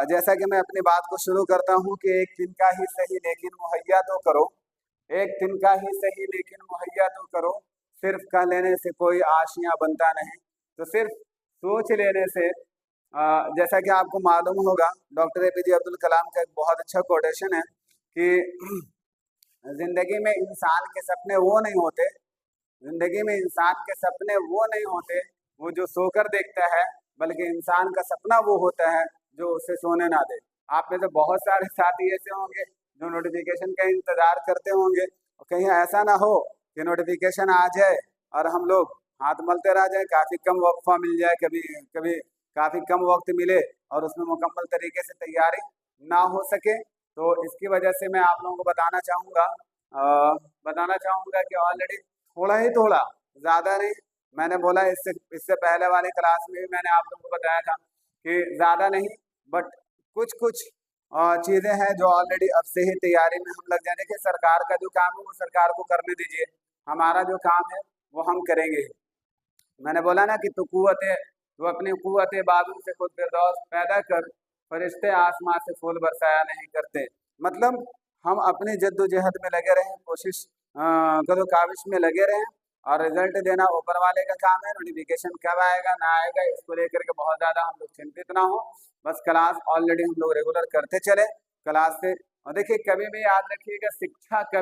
जैसा कि मैं अपनी बात को शुरू करता हूँ कि एक दिन का ही सही लेकिन मुहैया तो करो। एक दिन का ही सही लेकिन मुहैया तो करो। सिर्फ कह लेने से कोई आशियाँ बनता नहीं। तो सिर्फ सोच लेने से जैसा कि आपको मालूम होगा, डॉक्टर एपीजे अब्दुल कलाम का एक बहुत अच्छा कोटेशन है कि जिंदगी में इंसान के सपने वो नहीं होते, जिंदगी में इंसान के सपने वो नहीं होते वो जो सोकर देखता है, बल्कि इंसान का सपना वो होता है जो उसे सोने ना दे। आप में से बहुत सारे साथी ऐसे होंगे जो नोटिफिकेशन का इंतजार करते होंगे, और कहीं ऐसा ना हो कि नोटिफिकेशन आ जाए और हम लोग हाथ मलते रह जाए, काफ़ी कम वक्फा मिल जाए, कभी कभी काफ़ी कम वक्त मिले और उसमें मुकम्मल तरीके से तैयारी ना हो सके। तो इसकी वजह से मैं आप लोगों को बताना चाहूँगा कि ऑलरेडी थोड़ा ही थोड़ा, ज़्यादा नहीं। मैंने बोला इससे इससे पहले वाली क्लास में भी मैंने आप लोगों को बताया था कि ज़्यादा नहीं, बट कुछ कुछ चीज़ें हैं जो ऑलरेडी अब से ही तैयारी में हम लग जाए। देखिए, सरकार का जो काम है वो सरकार को करने दीजिए, हमारा जो काम है वो हम करेंगे ही। मैंने बोला ना कि तू अपनी कुव्वत बादल से खुद फिरदौस पैदा कर, फरिश्ते आसमां से फूल बरसाया नहीं करते। मतलब हम अपनी जद्दोजहद में लगे रहें, कोशिश कदो काविश में लगे रहें, और रिजल्ट देना ऊपर वाले का काम है। नोटिफिकेशन कब आएगा ना आएगा इसको लेकर के बहुत ज़्यादा हम लोग चिंतित ना हो। बस क्लास ऑलरेडी हम लोग रेगुलर करते चले क्लास से। और देखिए, कभी भी याद रखिएगा, शिक्षा